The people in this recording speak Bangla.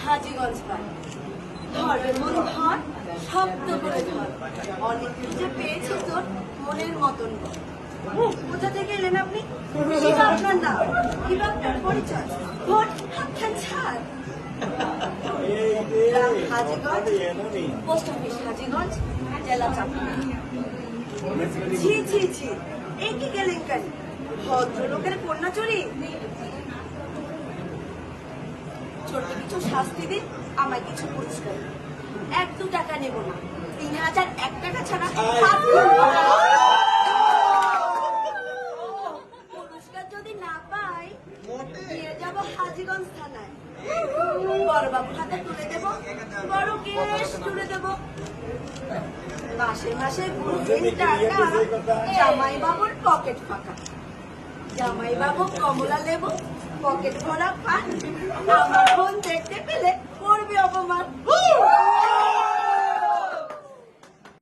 হাজীগঞ্জ পাই। ধর মন ধর, শব্দ করে ধর, অনেক কিছু পেয়েছে তোর মনের মতন। কোথা থেকে এলেন আপনি? কিবা আপনার নাম, কিবা আপনার পরিচয়? ভোট হাতখান ছাড়। হাজীগঞ্জ, পোস্ট অফিস হাজীগঞ্জ, জেলা চাঁদপুর। ছি ছি ছি, এই কি কেলেঙ্কারি! ভদ্রলোকের কন্যা চুরি। ছোট্ট কিছু শাস্তি দিন, আমায় কিছু পুরস্কার দিন। 1-2 টাকা নেব না, 3001 টাকা ছাড়া পুরস্কার যদি না পাই নিয়ে যাব হাজীগঞ্জ থানায়। বড় বাবুর হাতে তুলে দেব, বড় কেস তুলে দেব। মাসে মাসে ঘুরবেন টাকা, জামাই বাবুর পকেট ফাঁকা। জামাই বাবু কমলা লেবু, পকেট ভরা পান।